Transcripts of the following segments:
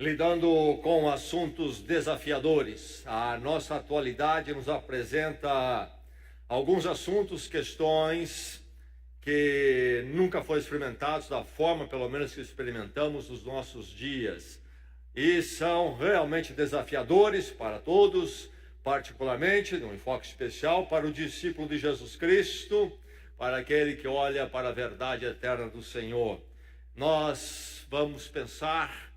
lidando com assuntos desafiadores. A nossa atualidade nos apresenta alguns assuntos, questões que nunca foram experimentados da forma, pelo menos, que experimentamos nos nossos dias. E são realmente desafiadores para todos, particularmente, num enfoque especial, para o discípulo de Jesus Cristo, para aquele que olha para a verdade eterna do Senhor. Nós vamos pensar,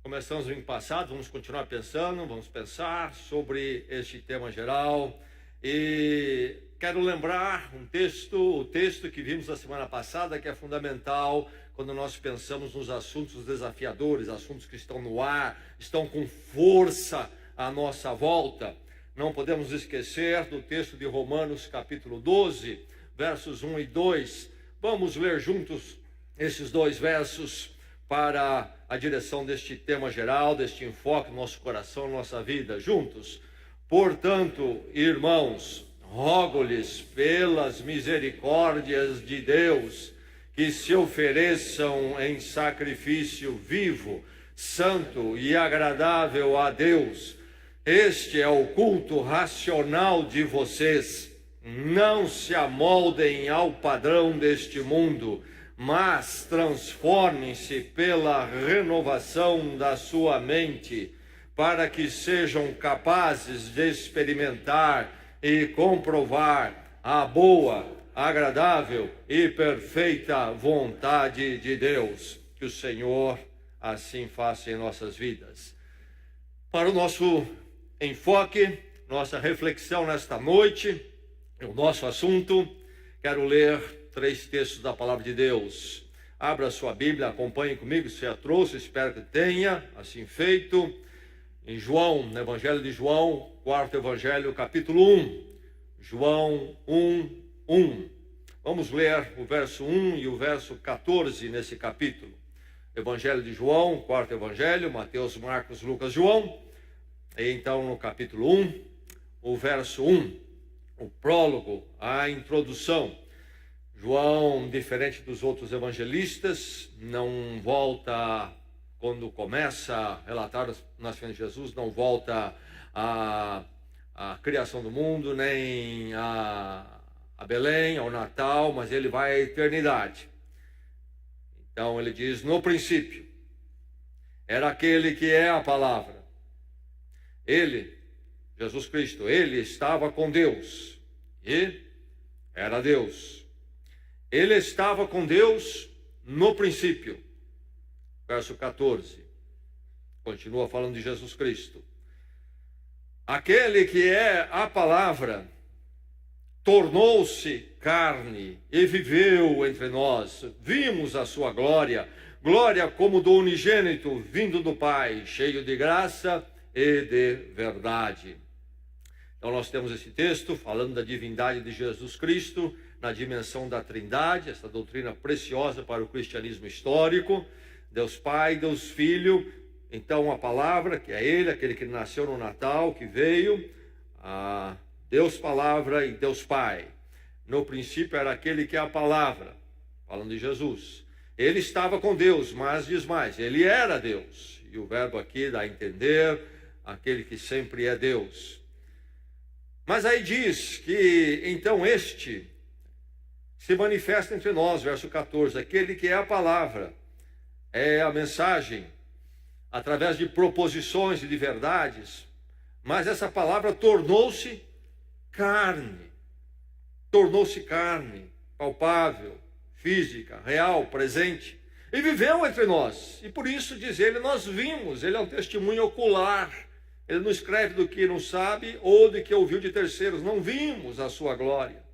começamos no ano passado, vamos continuar pensando, vamos pensar sobre este tema geral. E quero lembrar o texto que vimos na semana passada, que é fundamental quando nós pensamos nos assuntos desafiadores, assuntos que estão no ar, estão com força à nossa volta. Não podemos esquecer do texto de Romanos capítulo 12, versos 1 e 2. Vamos ler juntos esses dois versos para a direção deste tema geral, deste enfoque no nosso coração, nossa vida, juntos. Portanto, irmãos, rogo-lhes pelas misericórdias de Deus, que se ofereçam em sacrifício vivo, santo e agradável a Deus. Este é o culto racional de vocês. Não se amoldem ao padrão deste mundo, mas transformem-se pela renovação da sua mente, para que sejam capazes de experimentar e comprovar a boa, agradável e perfeita vontade de Deus. Que o Senhor assim faça em nossas vidas. Para o nosso enfoque, nossa reflexão nesta noite, o nosso assunto, quero ler 3 textos da Palavra de Deus. Abra sua Bíblia, acompanhe comigo, se a trouxe, espero que tenha, assim feito. Em João, no Evangelho de João, 4º Evangelho, capítulo 1. João 1, 1. Vamos ler o verso 1 e o verso 14 nesse capítulo. Evangelho de João, 4º Evangelho, Mateus, Marcos, Lucas, João. E então no capítulo 1, o verso 1, o prólogo, a introdução. João, diferente dos outros evangelistas, não volta, quando começa a relatar o nascimento de Jesus, não volta à criação do mundo, nem a Belém, ao Natal, mas ele vai à eternidade. Então ele diz, no princípio, era aquele que é a palavra. Ele, Jesus Cristo, ele estava com Deus e era Deus. Ele estava com Deus no princípio. Verso 14. Continua falando de Jesus Cristo. Aquele que é a palavra tornou-se carne e viveu entre nós. Vimos a sua glória, glória como do unigênito vindo do Pai, cheio de graça e de verdade. Então nós temos esse texto falando da divindade de Jesus Cristo, na dimensão da Trindade, essa doutrina preciosa para o cristianismo histórico, Deus Pai, Deus Filho, então a palavra, que é Ele, aquele que nasceu no Natal, que veio, a Deus Palavra e Deus Pai. No princípio era aquele que é a palavra, falando de Jesus. Ele estava com Deus, mas diz mais, ele era Deus. E o verbo aqui dá a entender, aquele que sempre é Deus. Mas aí diz que então este se manifesta entre nós, verso 14, aquele que é a palavra, é a mensagem, através de proposições e de verdades, mas essa palavra tornou-se carne, palpável, física, real, presente, e viveu entre nós, e por isso, diz ele, nós vimos, ele é um testemunho ocular, ele não escreve do que não sabe, ou do que ouviu de terceiros, não vimos a sua glória.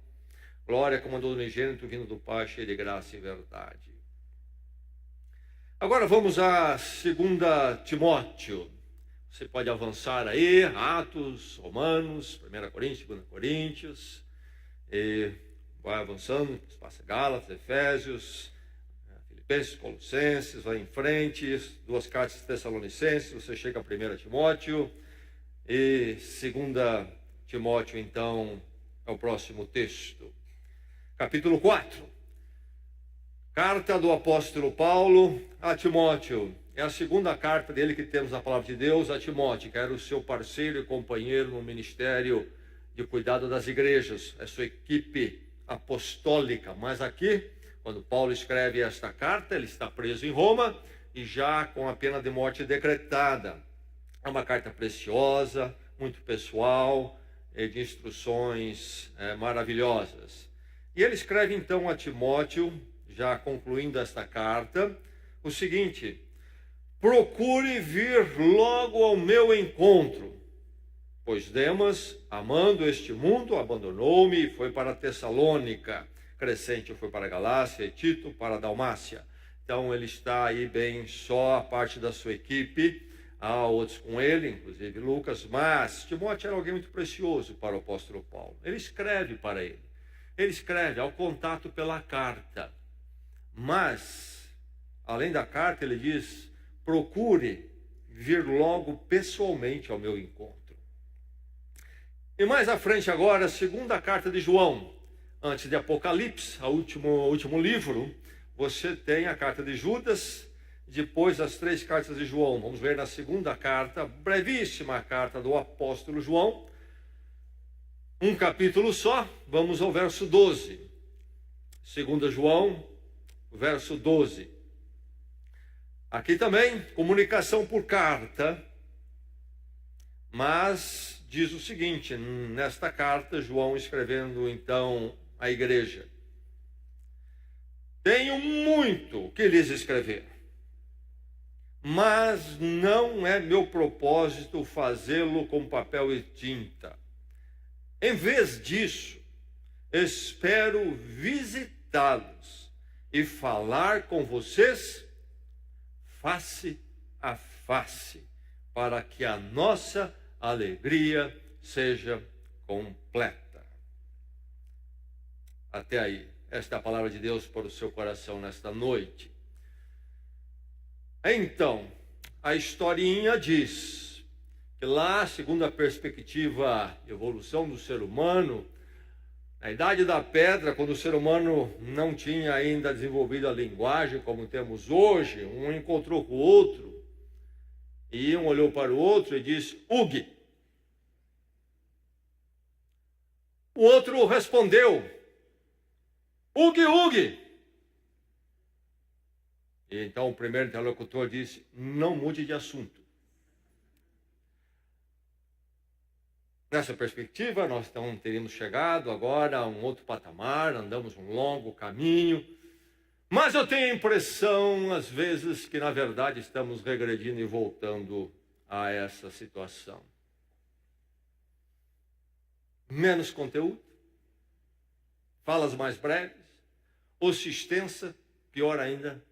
Glória como do unigênito vindo do Pai, cheio de graça e verdade. Agora vamos a 2 Timóteo. Você pode avançar aí, Atos, Romanos, 1 Coríntios, 2 Coríntios. E vai avançando, passa Gálatas, Efésios, Filipenses, Colossenses, vai em frente, 2 cartas Tessalonicenses, você chega a 1 Timóteo. E 2 Timóteo, então, é o próximo texto. Capítulo 4. Carta do apóstolo Paulo a Timóteo. é a segunda carta dele que temos na palavra de Deus a Timóteo, que era o seu parceiro e companheiro no ministério de cuidado das igrejas, a sua equipe apostólica. Mas aqui, quando Paulo escreve esta carta, ele está preso em Roma e já com a pena de morte decretada. É uma carta preciosa, muito pessoal, de instruções maravilhosas. E ele escreve então a Timóteo, já concluindo esta carta, o seguinte: procure vir logo ao meu encontro, pois Demas, amando este mundo, abandonou-me e foi para Tessalônica. Crescente foi para a Galácia e Tito para a Dalmácia. Então ele está aí bem só a parte da sua equipe, há outros com ele, inclusive Lucas, mas Timóteo era alguém muito precioso para o apóstolo Paulo. Ele escreve para ele, ele escreve ao contato pela carta, mas além da carta ele diz: procure vir logo pessoalmente ao meu encontro. E mais à frente agora, a segunda carta de João, antes de Apocalipse, o último livro, você tem a carta de Judas, depois as 3 cartas de João. Vamos ver na segunda carta, brevíssima carta do apóstolo João, um capítulo só, vamos ao verso 12. 2 João, verso 12. Aqui também, comunicação por carta, mas diz o seguinte, nesta carta, João escrevendo então à igreja: tenho muito que lhes escrever, mas não é meu propósito fazê-lo com papel e tinta. Em vez disso, espero visitá-los e falar com vocês face a face, para que a nossa alegria seja completa. Até aí, esta é a palavra de Deus para o seu coração nesta noite. Então, a historinha diz que lá, segundo a perspectiva de evolução do ser humano, na idade da pedra, quando o ser humano não tinha ainda desenvolvido a linguagem como temos hoje, um encontrou com o outro, e um olhou para o outro e disse: Ugue. O outro respondeu: Ugue, Ugue. E então o primeiro interlocutor disse: não mude de assunto. Nessa perspectiva, nós teríamos chegado agora a um outro patamar, andamos um longo caminho, mas eu tenho a impressão, às vezes, que na verdade estamos regredindo e voltando a essa situação. Menos conteúdo, falas mais breves, ou se extensa, pior ainda,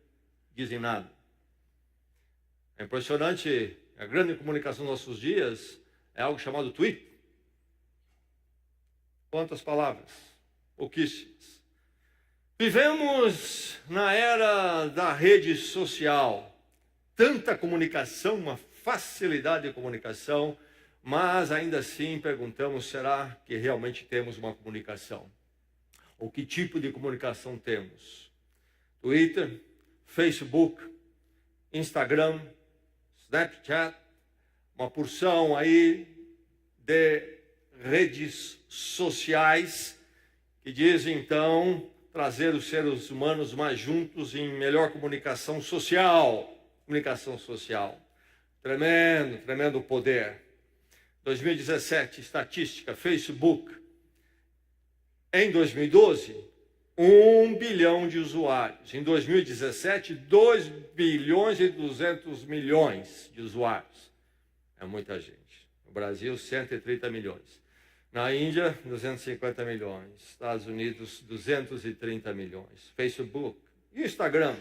dizem nada. É impressionante, a grande comunicação dos nossos dias é algo chamado tweet. Quantas palavras? Pouquíssimas. Vivemos na era da rede social. Tanta comunicação, uma facilidade de comunicação, mas ainda assim perguntamos, será que realmente temos uma comunicação? Ou que tipo de comunicação temos? Twitter, Facebook, Instagram, Snapchat, uma porção aí de redes sociais que dizem então trazer os seres humanos mais juntos em melhor comunicação social. Comunicação social. Tremendo poder. 2017, estatística, Facebook. Em 2012, 1 bilhão de usuários. Em 2017, 2 bilhões e 200 milhões de usuários. É muita gente. No Brasil, 130 milhões. Na Índia, 250 milhões. Estados Unidos, 230 milhões. Facebook. E Instagram?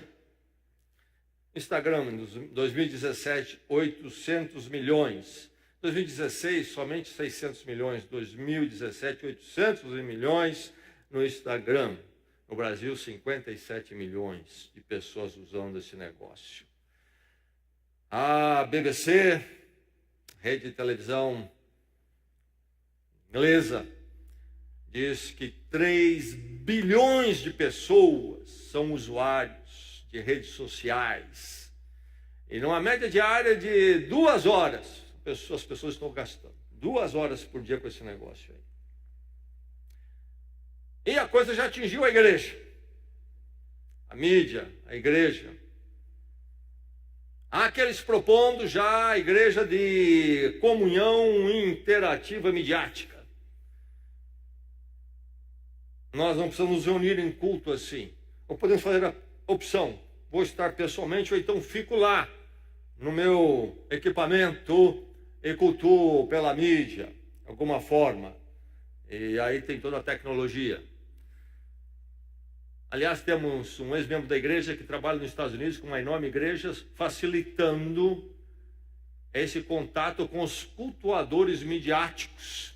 Instagram, em 2017, 800 milhões. 2016, somente 600 milhões. 2017, 800 milhões no Instagram. No Brasil, 57 milhões de pessoas usando esse negócio. A BBC, rede de televisão inglesa, diz que 3 bilhões de pessoas são usuários de redes sociais. E numa média diária de 2 horas, as pessoas estão gastando 2 horas por dia com esse negócio aí. E a coisa já atingiu a igreja, a mídia, a igreja. Há aqueles propondo já a igreja de comunhão interativa midiática. Nós não precisamos nos reunir em culto assim. Ou podemos fazer a opção, vou estar pessoalmente ou então fico lá no meu equipamento e cultuo pela mídia, de alguma forma. E aí tem toda a tecnologia. Aliás, temos um ex-membro da igreja que trabalha nos Estados Unidos com uma enorme igreja, facilitando esse contato com os cultuadores midiáticos,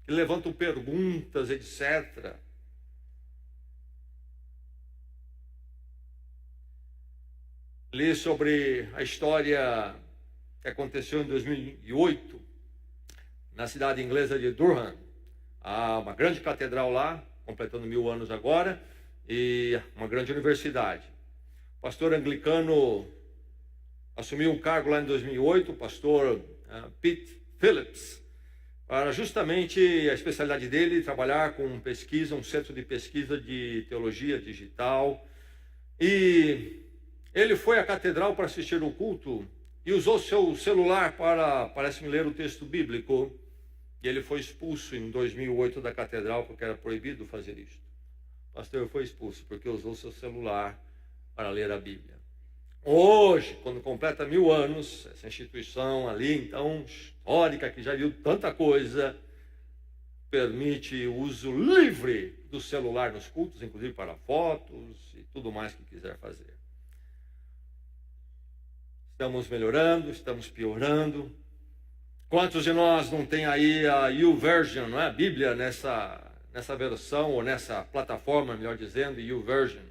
que levantam perguntas, etc. Li sobre a história que aconteceu em 2008, na cidade inglesa de Durham. Há uma grande catedral lá, completando 1000 anos agora, e uma grande universidade. O pastor anglicano assumiu um cargo lá em 2008, o pastor Pete Phillips, para justamente a especialidade dele, trabalhar com pesquisa, um centro de pesquisa de teologia digital. E ele foi à catedral para assistir o culto e usou seu celular para, parece-me, ler o texto bíblico. E ele foi expulso em 2008 da catedral porque era proibido fazer isso. O pastor foi expulso porque usou seu celular para ler a Bíblia. Hoje, quando completa 1000 anos, essa instituição ali, então, histórica, que já viu tanta coisa, permite o uso livre do celular nos cultos, inclusive para fotos e tudo mais que quiser fazer. Estamos melhorando, estamos piorando. Quantos de nós não tem aí a YouVersion, não é? A Bíblia nessa versão, ou nessa plataforma, melhor dizendo, YouVersion.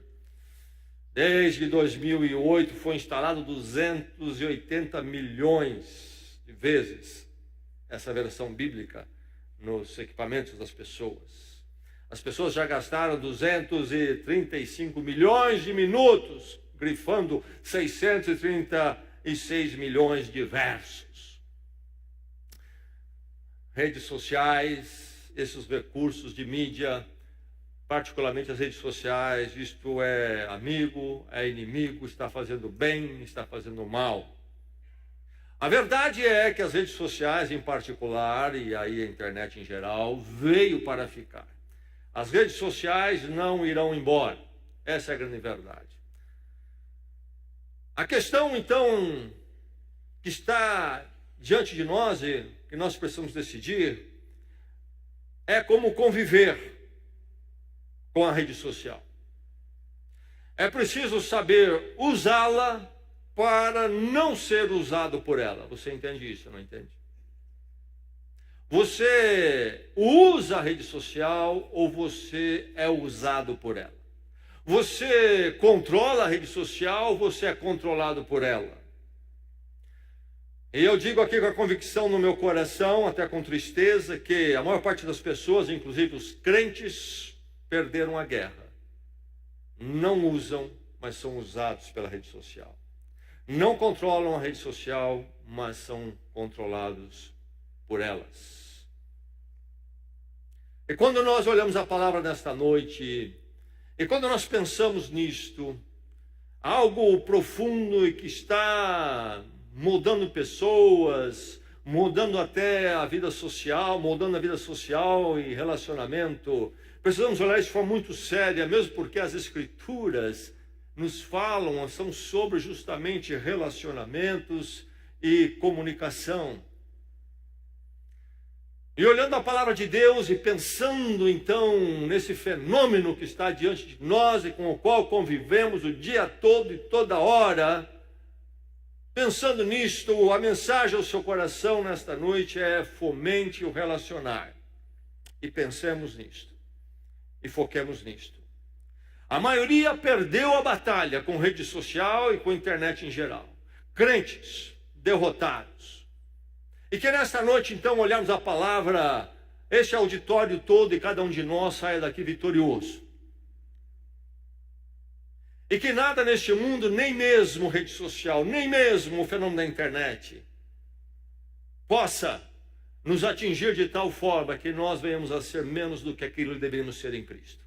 Desde 2008 foi instalado 280 milhões de vezes essa versão bíblica nos equipamentos das pessoas. As pessoas já gastaram 235 milhões de minutos grifando 636 milhões de versos. Redes sociais, esses recursos de mídia, particularmente as redes sociais, isto é amigo, é inimigo, está fazendo bem, está fazendo mal. A verdade é que as redes sociais em particular, e aí a internet em geral, veio para ficar. As redes sociais não irão embora. Essa é a grande verdade. A questão, então, que está diante de nós e que nós precisamos decidir é como conviver com a rede social. É preciso saber usá-la para não ser usado por ela. Você entende isso, não entende? Você usa a rede social ou você é usado por ela? Você controla a rede social ou você é controlado por ela? E eu digo aqui com a convicção no meu coração, até com tristeza, que a maior parte das pessoas, inclusive os crentes, perderam a guerra. Não usam, mas são usados pela rede social. Não controlam a rede social, mas são controlados por elas. E quando nós olhamos a palavra nesta noite, e quando nós pensamos nisto, algo profundo e que está mudando pessoas, mudando até a vida social, mudando a vida social e relacionamento, precisamos olhar isso de forma muito séria, mesmo porque as Escrituras nos falam, são sobre justamente relacionamentos e comunicação. E olhando a palavra de Deus e pensando então nesse fenômeno que está diante de nós e com o qual convivemos o dia todo e toda hora, pensando nisto, a mensagem ao seu coração nesta noite é: fomente o relacionar. E pensemos nisto. E foquemos nisto. A maioria perdeu a batalha com rede social e com internet em geral. Crentes derrotados. E que nesta noite, então, olharmos a palavra, este auditório todo e cada um de nós saia daqui vitorioso. E que nada neste mundo, nem mesmo rede social, nem mesmo o fenômeno da internet, possa nos atingir de tal forma que nós venhamos a ser menos do que aquilo que deveríamos ser em Cristo.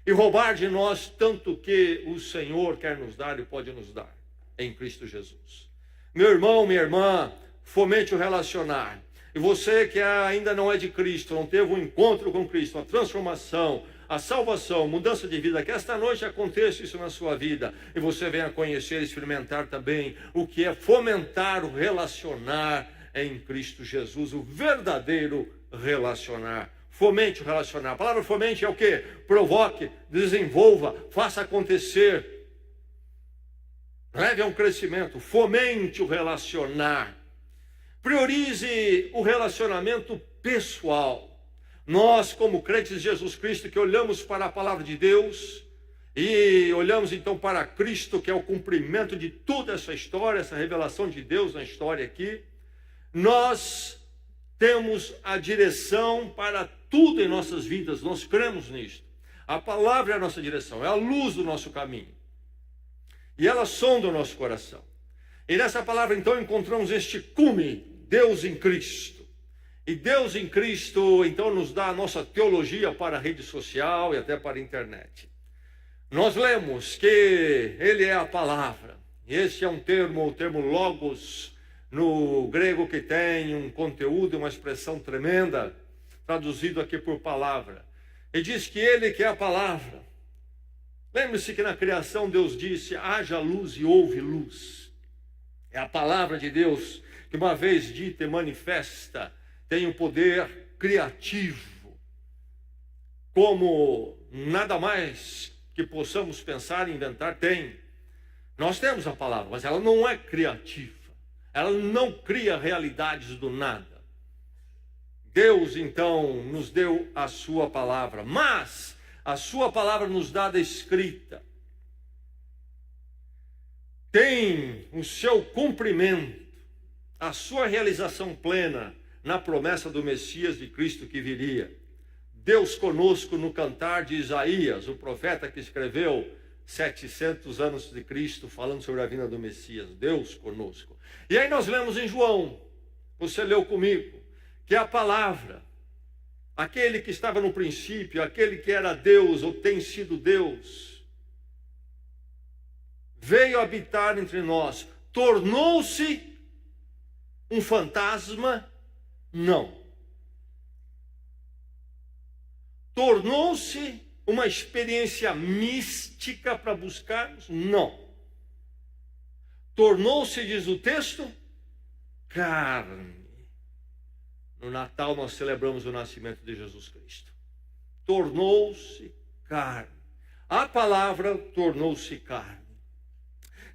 E roubar de nós tanto que o Senhor quer nos dar e pode nos dar em Cristo Jesus. Meu irmão, minha irmã, fomente o relacionar. E você que ainda não é de Cristo, não teve um encontro com Cristo, a transformação, a salvação, mudança de vida, que esta noite aconteça isso na sua vida. E você venha conhecer e experimentar também o que é fomentar o relacionar em Cristo Jesus, o verdadeiro relacionar. Fomente o relacionar. A palavra fomente é o quê? Provoque, desenvolva, faça acontecer. Leve a um crescimento. Fomente o relacionar. Priorize o relacionamento pessoal. Nós, como crentes de Jesus Cristo, que olhamos para a palavra de Deus e olhamos então para Cristo, que é o cumprimento de toda essa história, essa revelação de Deus na história aqui, nós temos a direção para tudo em nossas vidas, nós cremos nisto. A palavra é a nossa direção, é a luz do nosso caminho. E ela sonda o nosso coração. E nessa palavra então encontramos este cume, Deus em Cristo. E Deus em Cristo então nos dá a nossa teologia para a rede social e até para a internet. Nós lemos que Ele é a palavra. E esse é um termo, o termo logos, no grego, que tem um conteúdo, uma expressão tremenda, traduzido aqui por palavra. E diz que Ele que é a palavra. Lembre-se que na criação Deus disse, haja luz e houve luz. É a palavra de Deus que uma vez dita e manifesta, tem um poder criativo, como nada mais que possamos pensar e inventar tem. Nós temos a palavra, mas ela não é criativa. Ela não cria realidades do nada. Deus, então, nos deu a sua palavra, mas a sua palavra nos dada escrita tem o seu cumprimento, a sua realização plena na promessa do Messias de Cristo que viria. Deus conosco no cantar de Isaías, o profeta que escreveu 700 anos de Cristo, falando sobre a vinda do Messias. Deus conosco. E aí nós lemos em João, você leu comigo, que a palavra, aquele que estava no princípio, aquele que era Deus ou tem sido Deus, veio habitar entre nós, tornou-se um fantasma? Não. Tornou-se uma experiência mística para buscarmos? Não. Tornou-se, diz o texto, carne. No Natal nós celebramos o nascimento de Jesus Cristo. Tornou-se carne. A palavra tornou-se carne.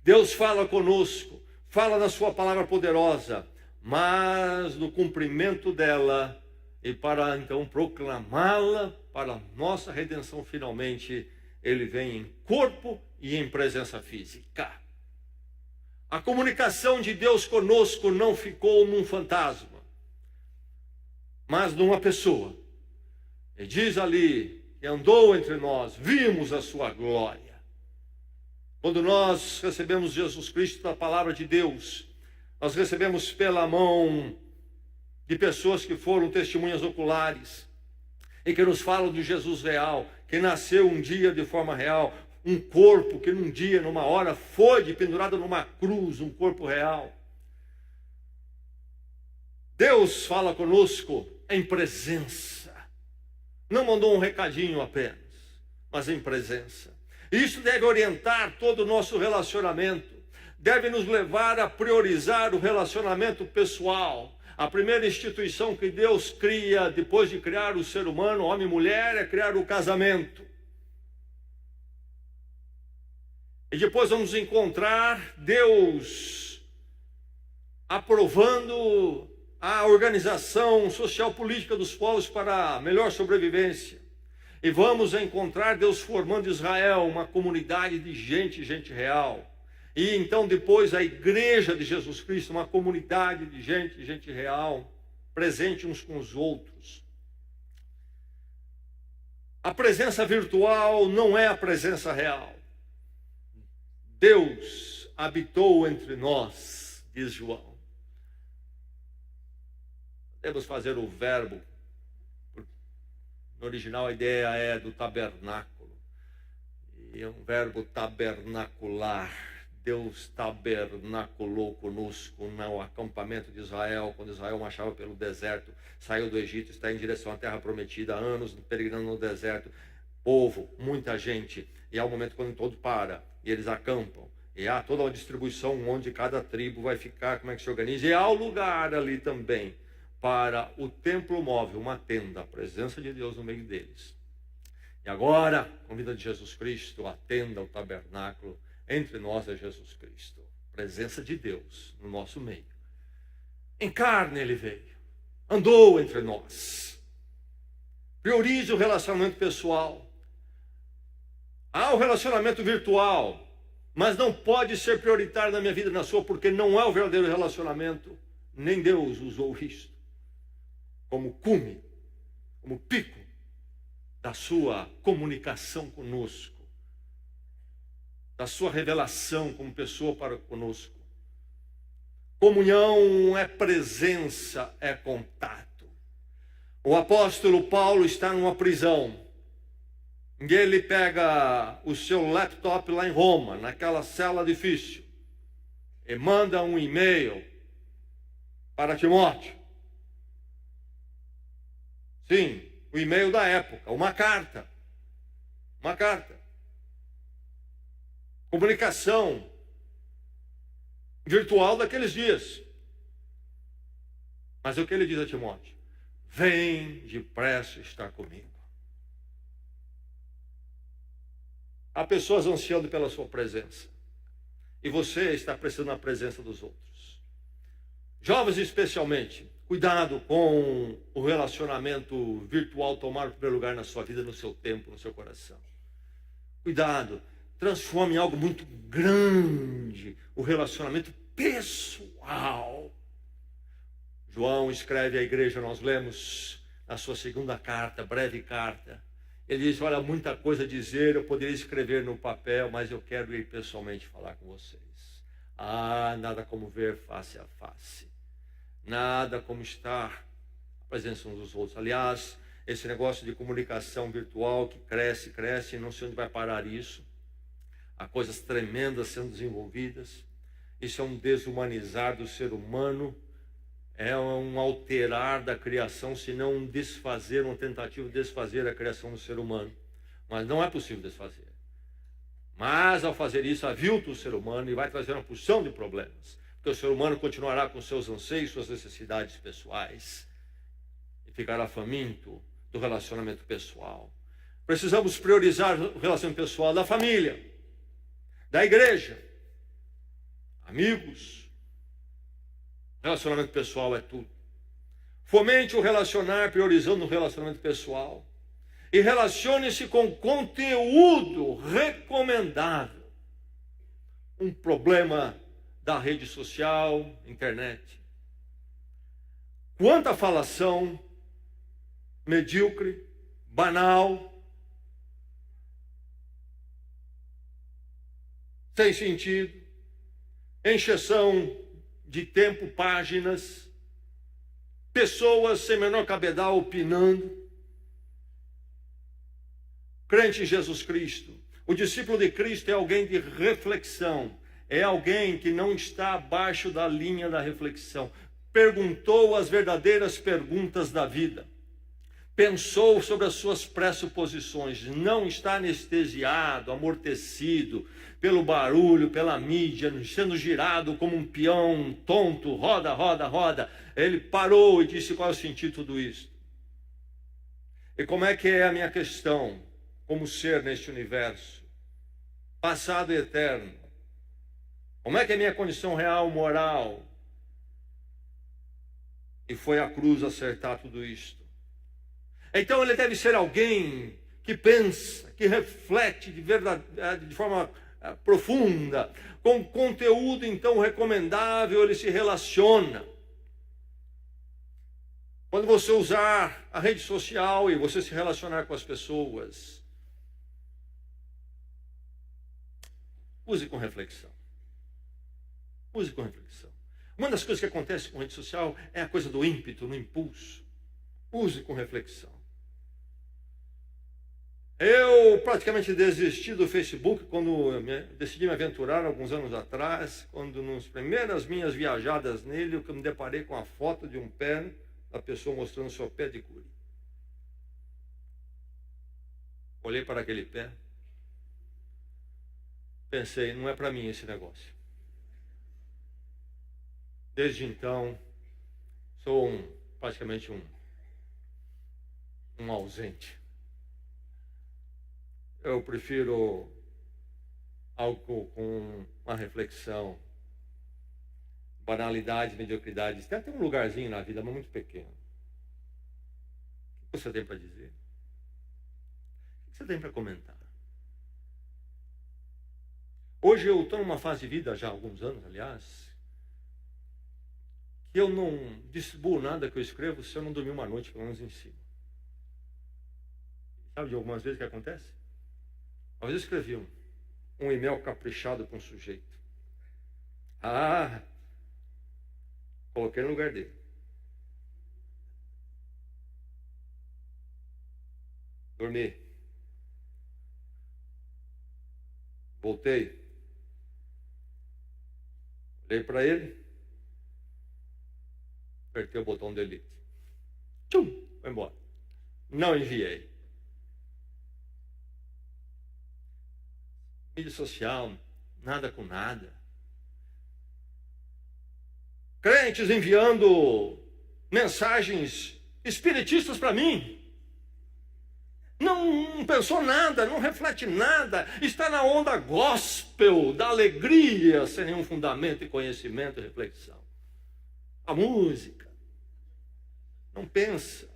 Deus fala conosco, fala na sua palavra poderosa, mas no cumprimento dela e para então proclamá-la para a nossa redenção finalmente, ele vem em corpo e em presença física. A comunicação de Deus conosco não ficou num fantasma, mas numa pessoa. E diz ali que andou entre nós, vimos a sua glória. Quando nós recebemos Jesus Cristo da palavra de Deus, nós recebemos pela mão de pessoas que foram testemunhas oculares e que nos falam de Jesus real, que nasceu um dia de forma real, um corpo que num dia, numa hora, foi pendurado numa cruz, um corpo real. Deus fala conosco em presença. Não mandou um recadinho apenas, mas em presença. Isso deve orientar todo o nosso relacionamento. Deve nos levar a priorizar o relacionamento pessoal. A primeira instituição que Deus cria, depois de criar o ser humano, homem e mulher, é criar o casamento. E depois vamos encontrar Deus aprovando a organização social política dos povos para a melhor sobrevivência. E vamos encontrar Deus formando Israel, uma comunidade de gente real. E então depois a igreja de Jesus Cristo, uma comunidade de gente real, presente uns com os outros. A presença virtual não é a presença real. Deus habitou entre nós, diz João. Podemos fazer o verbo. No original a ideia é do tabernáculo. E é um verbo tabernacular. Deus tabernaculou conosco no acampamento de Israel, quando Israel marchava pelo deserto, saiu do Egito, está em direção à terra prometida, há anos peregrinando no deserto, povo, muita gente, e há um momento quando todo para, e eles acampam, e há toda uma distribuição onde cada tribo vai ficar, como é que se organiza, e há o lugar ali também para o templo móvel, uma tenda, a presença de Deus no meio deles. E agora, com a vida de Jesus Cristo, a tenda, o tabernáculo, entre nós é Jesus Cristo. Presença de Deus no nosso meio. Em carne ele veio. Andou entre nós. Priorize o relacionamento pessoal. Há o relacionamento virtual, mas não pode ser prioritário na minha vida e na sua, porque não é o verdadeiro relacionamento. Nem Deus usou isto como cume, como pico da sua comunicação conosco, da sua revelação como pessoa para conosco. Comunhão é presença, é contato. O apóstolo Paulo está numa prisão. E ele pega o seu laptop lá em Roma, naquela cela difícil, e manda um e-mail para Timóteo. Sim, o e-mail da época, uma carta. Uma carta. Comunicação virtual daqueles dias. Mas o que ele diz a Timóteo? Vem depressa estar comigo. Há pessoas ansiando pela sua presença. E você está precisando da presença dos outros. Jovens especialmente, cuidado com o relacionamento virtual tomar o primeiro lugar na sua vida, no seu tempo, no seu coração. Cuidado, transforme em algo muito grande o relacionamento pessoal. João escreve à igreja, nós lemos na sua segunda carta, breve carta. Ele diz, olha, muita coisa a dizer, eu poderia escrever no papel, mas eu quero ir pessoalmente falar com vocês. Nada como ver face a face. Nada como estar à presença uns dos outros. Aliás, esse negócio de comunicação virtual que cresce, cresce, não sei onde vai parar isso. Há coisas tremendas sendo desenvolvidas. Isso é um desumanizar do ser humano. É um alterar da criação, se não um desfazer, uma tentativa de desfazer a criação do ser humano. Mas não é possível desfazer. Mas ao fazer isso, avilta o ser humano e vai trazer uma porção de problemas. Porque o ser humano continuará com seus anseios, suas necessidades pessoais. E ficará faminto do relacionamento pessoal. Precisamos priorizar o relacionamento pessoal da família, da igreja, amigos. Relacionamento pessoal é tudo. Fomente o relacionar priorizando o relacionamento pessoal. E relacione-se com conteúdo recomendável. Um problema da rede social, internet. Quanta falação medíocre, banal, sem sentido, encheção de tempo, páginas, pessoas sem menor cabedal opinando. Crente em Jesus Cristo, o discípulo de Cristo é alguém de reflexão, é alguém que não está abaixo da linha da reflexão, perguntou as verdadeiras perguntas da vida, pensou sobre as suas pressuposições, não está anestesiado, amortecido pelo barulho, pela mídia, sendo girado como um peão tonto, roda, roda, roda. Ele parou e disse, qual é o sentido de tudo isso? E como é que é a minha questão como ser neste universo? Passado e eterno. Como é que é a minha condição real, moral? E foi a cruz acertar tudo isto. Então ele deve ser alguém que pensa, que reflete de forma profunda, com conteúdo então recomendável, ele se relaciona. Quando você usar a rede social e você se relacionar com as pessoas, use com reflexão. Use com reflexão. Uma das coisas que acontece com rede social é a coisa do ímpeto, no impulso. Use com reflexão. Eu praticamente desisti do Facebook quando decidi me aventurar alguns anos atrás, quando nas primeiras minhas viajadas nele, eu me deparei com a foto de um pé da pessoa mostrando seu pé de curi. Olhei para aquele pé, pensei, não é para mim esse negócio. Desde então, sou praticamente um ausente. Eu prefiro algo com uma reflexão. Banalidade, mediocridade. Tem até um lugarzinho na vida, mas muito pequeno. O que você tem para dizer? O que você tem para comentar? Hoje eu estou numa fase de vida, já há alguns anos, aliás, que eu não distribuo nada que eu escrevo se eu não dormir uma noite, pelo menos em cima. Sabe de algumas vezes o que acontece? Uma vez eu escrevi um e-mail caprichado para um sujeito. Coloquei no lugar dele. Dormi. Voltei. Olhei para ele. Apertei o botão delete. Tchum! Foi embora. Não enviei. Mídia social, nada com nada. Crentes enviando mensagens espiritistas para mim. Não pensou nada, não reflete nada. Está na onda gospel, da alegria, sem nenhum fundamento e conhecimento e reflexão. A música. Não pensa.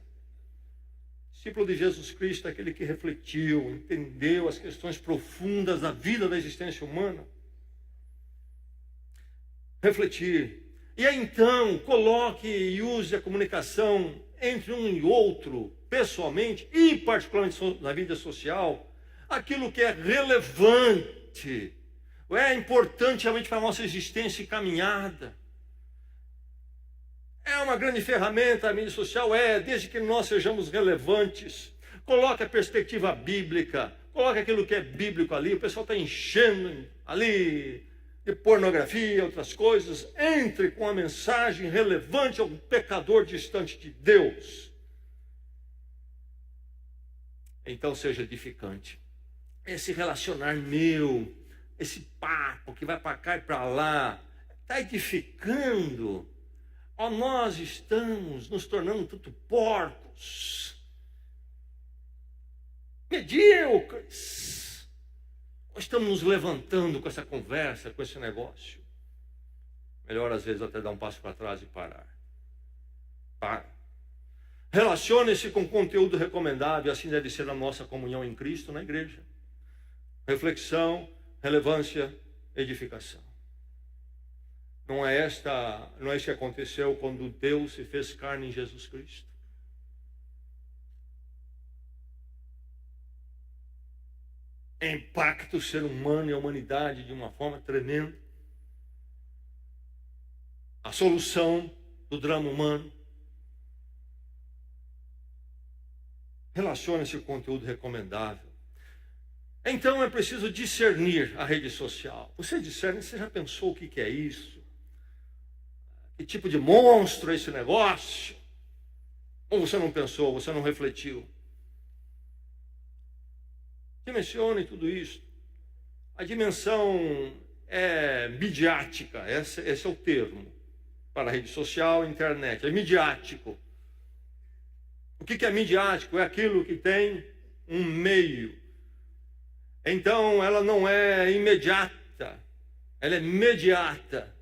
Discípulo de Jesus Cristo é aquele que refletiu, entendeu as questões profundas da vida, da existência humana. Refletir. E aí então, coloque e use a comunicação entre um e outro, pessoalmente e particularmente na vida social, aquilo que é relevante, é importante realmente para a nossa existência e caminhada. É uma grande ferramenta a mídia social, desde que nós sejamos relevantes. Coloque a perspectiva bíblica, coloque aquilo que é bíblico ali. O pessoal está enchendo ali de pornografia, outras coisas. Entre com a mensagem relevante ao pecador distante de Deus. Então seja edificante. Esse relacionar meu, esse papo que vai para cá e para lá, está edificando. Nós estamos nos tornando tanto porcos, medíocres. Nós estamos nos levantando com essa conversa, com esse negócio. Melhor às vezes até dar um passo para trás e parar. Para. Relacione-se com conteúdo recomendável, assim deve ser a nossa comunhão em Cristo na igreja. Reflexão, relevância, edificação. Não é isso que aconteceu quando Deus se fez carne em Jesus Cristo? Impacta o ser humano e a humanidade de uma forma tremenda. A solução do drama humano. Relacione-se com conteúdo recomendável. Então é preciso discernir a rede social. Você discerne, você já pensou o que é isso? Que tipo de monstro é esse negócio? Ou você não pensou, você não refletiu? Dimensione tudo isso. A dimensão é midiática, esse é o termo para a rede social e internet. É midiático. O que é midiático? É aquilo que tem um meio. Então ela não é imediata, ela é mediata.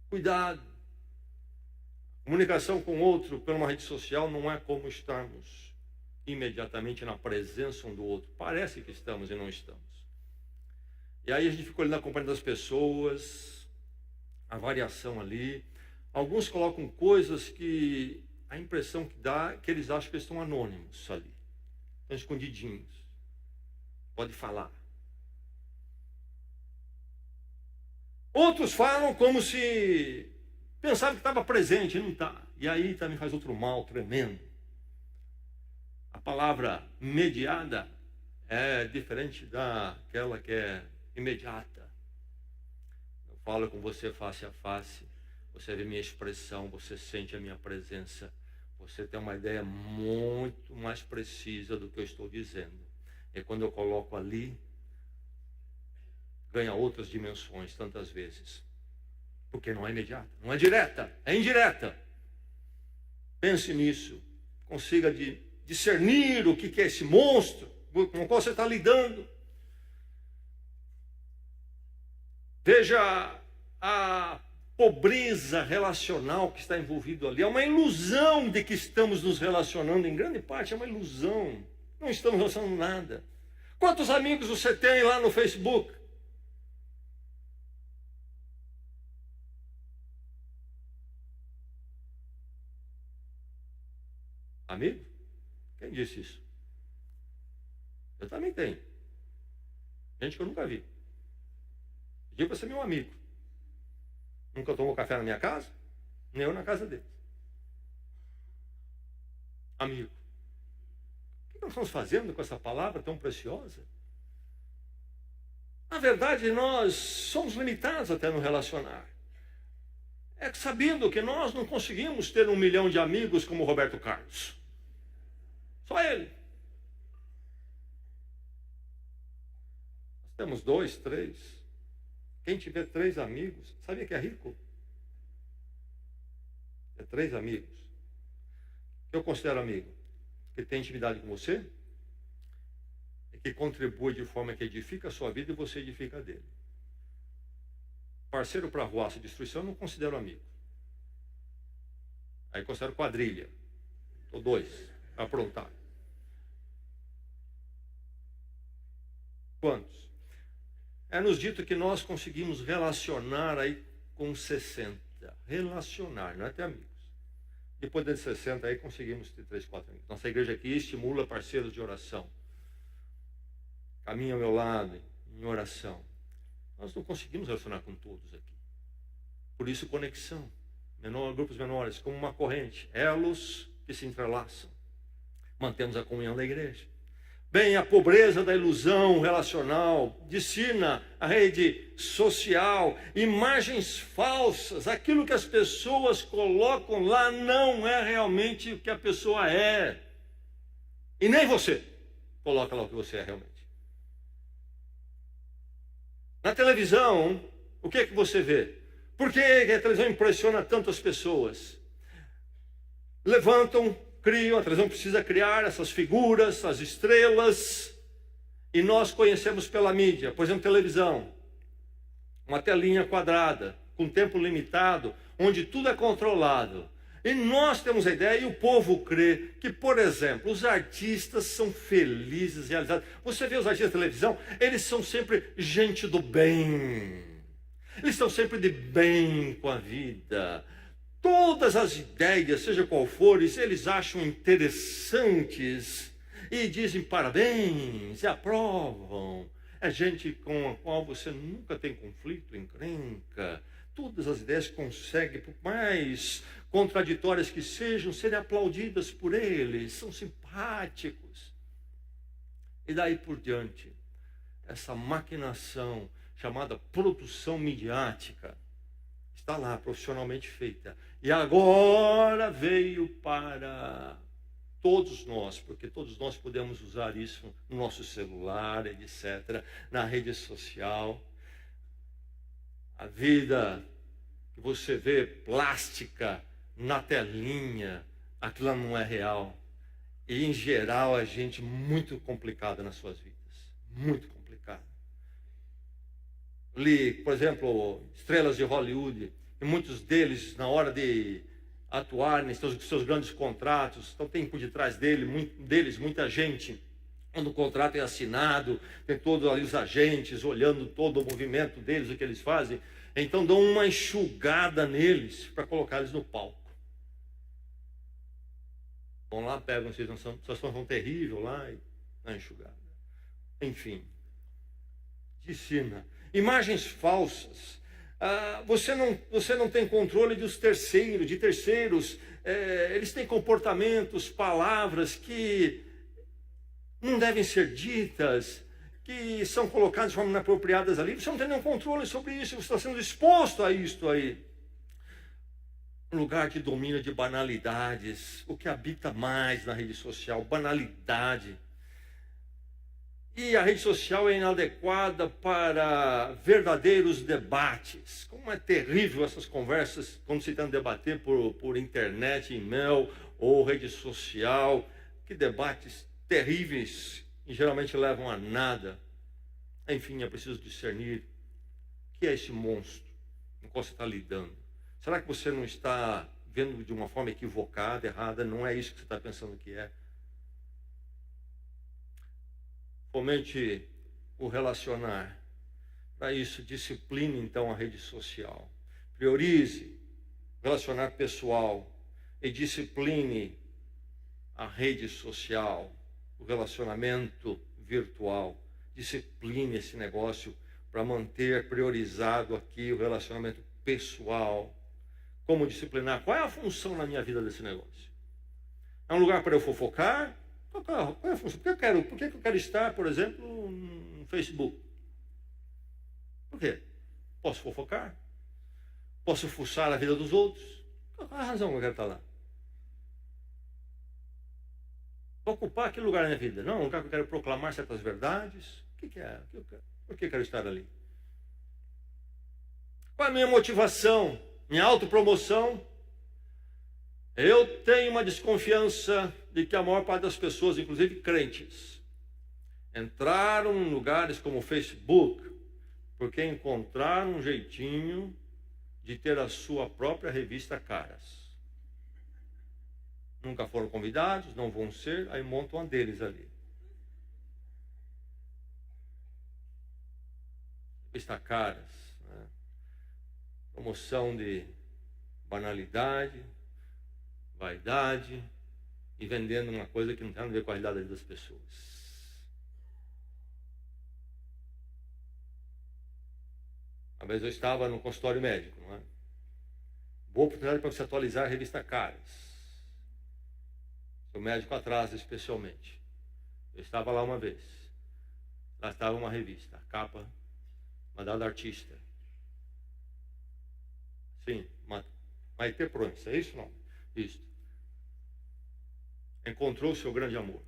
Cuidado. Comunicação com outro por uma rede social não é como estarmos imediatamente na presença um do outro. Parece que estamos e não estamos. E aí a gente fica olhando a companhia das pessoas, a variação ali. Alguns colocam coisas que a impressão que dá é que eles acham que eles estão anônimos ali. Estão escondidinhos. Pode falar. Outros falam como se pensavam que estava presente e não está. E aí também faz outro mal tremendo. A palavra mediada é diferente daquela que é imediata. Eu falo com você face a face, você vê minha expressão, você sente a minha presença, você tem uma ideia muito mais precisa do que eu estou dizendo. E quando eu coloco ali, ganha outras dimensões tantas vezes. Porque não é imediata, não é direta, é indireta. Pense nisso, consiga discernir o que é esse monstro com o qual você está lidando. Veja a pobreza relacional que está envolvido ali. É uma ilusão de que estamos nos relacionando, em grande parte é uma ilusão. Não estamos relacionando nada. Quantos amigos você tem lá no Facebook? Amigo? Quem disse isso? Eu também tenho. Gente que eu nunca vi. Pedi para ser meu amigo. Nunca tomou café na minha casa, nem eu na casa dele. Amigo. O que nós estamos fazendo com essa palavra tão preciosa? Na verdade, nós somos limitados até no relacionar. É sabendo que nós não conseguimos ter 1 milhão de amigos como Roberto Carlos. Só ele. Nós temos 2, 3. Quem tiver 3 amigos, sabia que é rico? É 3 amigos. Que eu considero amigo? Que tem intimidade com você e que contribui de forma que edifica a sua vida e você edifica a dele. Parceiro para arruaça e destruição eu não considero amigo. Aí considero quadrilha. Ou 2, para aprontar. Quantos? É nos dito que nós conseguimos relacionar aí com 60. Relacionar, não é ter amigos. Depois de 60 aí conseguimos ter 3, 4 amigos. Nossa igreja aqui estimula parceiros de oração. Caminha ao meu lado em oração. Nós não conseguimos relacionar com todos aqui. Por isso, conexão. Grupos menores, como uma corrente. Elos que se entrelaçam. Mantemos a comunhão da igreja. Bem, a pobreza da ilusão relacional, discina a rede social, imagens falsas, aquilo que as pessoas colocam lá não é realmente o que a pessoa é. E nem você coloca lá o que você é realmente. Na televisão, o que é que você vê? Por que a televisão impressiona tanto as pessoas? Levantam, criam, a televisão precisa criar essas figuras, as estrelas, e nós conhecemos pela mídia, por exemplo, televisão, uma telinha quadrada, com tempo limitado, onde tudo é controlado. E nós temos a ideia, e o povo crê, que, por exemplo, os artistas são felizes, realizados. Você vê os artistas de televisão, eles são sempre gente do bem. Eles estão sempre de bem com a vida. Todas as ideias, seja qual for, eles acham interessantes e dizem parabéns, e aprovam. É gente com a qual você nunca tem conflito, encrenca. Todas as ideias conseguem, por mais contraditórias que sejam, serem aplaudidas por eles, são simpáticos. E daí por diante, essa maquinação chamada produção midiática está lá, profissionalmente feita. E agora veio para todos nós, porque todos nós podemos usar isso no nosso celular, etc., na rede social. A vida que você vê plástica na telinha, aquilo não é real. E, em geral, é gente muito complicada nas suas vidas. Muito complicada. Li, por exemplo, estrelas de Hollywood, e muitos deles, na hora de atuar nos seus grandes contratos, então tem por detrás deles muita gente. Quando o contrato é assinado, tem todos ali os agentes olhando todo o movimento deles, o que eles fazem. Então dão uma enxugada neles para colocar eles no palco. Vão lá, pegam uma situação terrível lá e dá enxugada. Enfim, ensina. Imagens falsas. Você não tem controle de terceiros. Eles têm comportamentos, palavras que não devem ser ditas, que são colocadas de forma inapropriada ali. Você não tem nenhum controle sobre isso, você está sendo exposto a isto aí. Um lugar de domínio de banalidades, o que habita mais na rede social, banalidade. E a rede social é inadequada para verdadeiros debates. Como é terrível essas conversas quando se tenta debater por internet, e-mail ou rede social. Que debates terríveis e geralmente levam a nada. Enfim, é preciso discernir o que é esse monstro com qual você está lidando. Será que você não está vendo de uma forma equivocada, errada? Não é isso que você está pensando que é? Fomente o relacionar. Para isso, discipline então a rede social. Priorize o relacionar pessoal e discipline a rede social, o relacionamento virtual. Discipline esse negócio para manter priorizado aqui o relacionamento pessoal. Como disciplinar? Qual é a função na minha vida desse negócio? É um lugar para eu fofocar? Qual é a função? Por que eu quero estar, por exemplo, no Facebook? Por quê? Posso fofocar? Posso fuçar a vida dos outros? Qual é a razão que eu quero estar lá? Vou ocupar aquele lugar na minha vida? Não, um lugar que eu quero proclamar certas verdades? O que é? Por que eu quero estar ali? Qual é a minha motivação? Minha autopromoção? Eu tenho uma desconfiança de que a maior parte das pessoas, inclusive crentes, entraram em lugares como o Facebook porque encontraram um jeitinho de ter a sua própria revista Caras. Nunca foram convidados, não vão ser, aí montam a deles ali. Revista Caras, né? Promoção de banalidade, vaidade e vendendo uma coisa que não tem nada a ver com a realidade das pessoas. Uma vez eu estava no consultório médico, não é? Boa oportunidade para você atualizar a revista Caras. Seu médico atrasa especialmente. Eu estava lá uma vez. Lá estava uma revista, a capa, mandada artista. Sim, Maite Proença, é isso não? Isso. Encontrou o seu grande amor.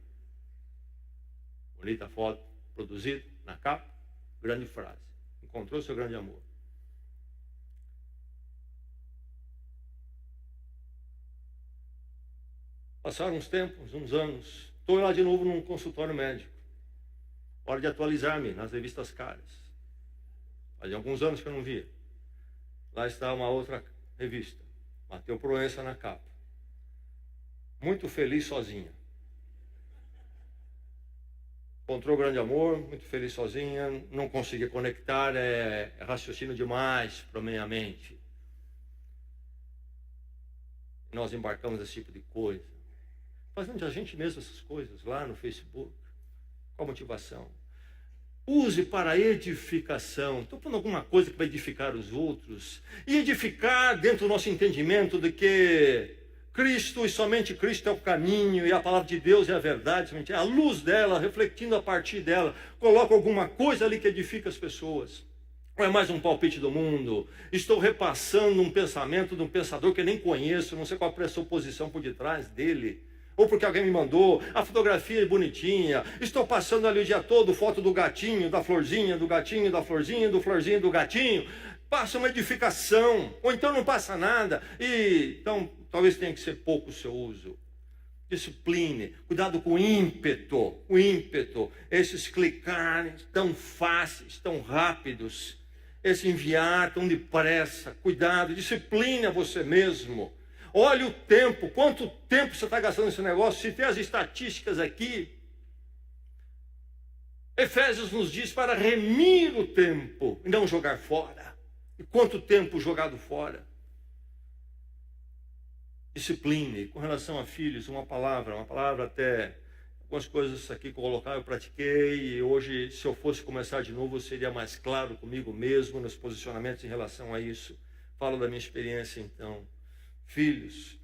Bonita foto, produzida na capa, grande frase. Encontrou o seu grande amor. Passaram uns tempos, uns anos. Estou lá de novo num consultório médico. Hora de atualizar-me nas revistas Caras. Fazia alguns anos que eu não via. Lá está uma outra revista. Mateu Proença na capa. Muito feliz sozinha. Encontrou o grande amor, muito feliz sozinha. Não conseguia conectar, é raciocínio demais para a minha mente. E nós embarcamos nesse tipo de coisa. Fazendo a gente mesmo essas coisas lá no Facebook. Qual a motivação? Use para edificação. Estou falando alguma coisa que vai edificar os outros. E edificar dentro do nosso entendimento de que Cristo e somente Cristo é o caminho, e a palavra de Deus é a verdade, somente é a luz dela, refletindo a partir dela. Coloca alguma coisa ali que edifica as pessoas. Ou é mais um palpite do mundo? Estou repassando um pensamento de um pensador que eu nem conheço, não sei qual a pressuposição por detrás dele. Ou porque alguém me mandou, a fotografia é bonitinha, estou passando ali o dia todo foto do gatinho, da florzinha, do gatinho, da florzinha, do florzinho, do gatinho. Passa uma edificação, ou então não passa nada. Então, talvez tenha que ser pouco o seu uso. Discipline, cuidado com o ímpeto. Esses clicar tão fáceis, tão rápidos. Esse enviar tão depressa. Cuidado, discipline a você mesmo. Olhe o tempo, quanto tempo você está gastando nesse negócio. Se tem as estatísticas aqui, Efésios nos diz para remir o tempo e não jogar fora. E quanto tempo jogado fora? Discipline. Com relação a filhos, uma palavra até Algumas coisas aqui que eu colocar, eu pratiquei, e hoje, se eu fosse começar de novo, eu seria mais claro comigo mesmo nos posicionamentos em relação a isso. Falo da minha experiência, então. Filhos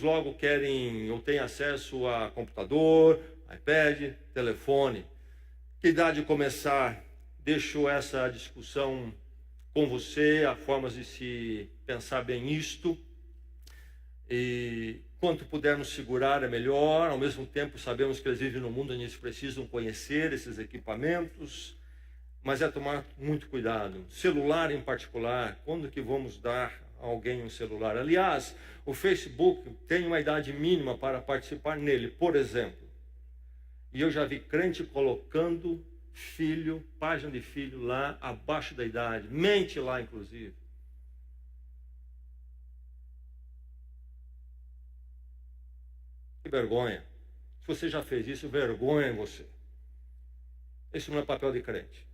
logo querem ou têm acesso a computador, iPad, telefone. Que idade começar? Deixo essa discussão com você, há formas de se pensar bem isto. E quanto pudermos segurar é melhor. Ao mesmo tempo, sabemos que eles vivem num mundo onde eles precisam conhecer esses equipamentos, mas é tomar muito cuidado. Celular em particular, quando que vamos dar a alguém um celular? Aliás, o Facebook tem uma idade mínima para participar nele, por exemplo. E eu já vi crente colocando filho, página de filho lá abaixo da idade, mente lá inclusive. Que vergonha. Se você já fez isso, vergonha em você. Isso não é papel de crente.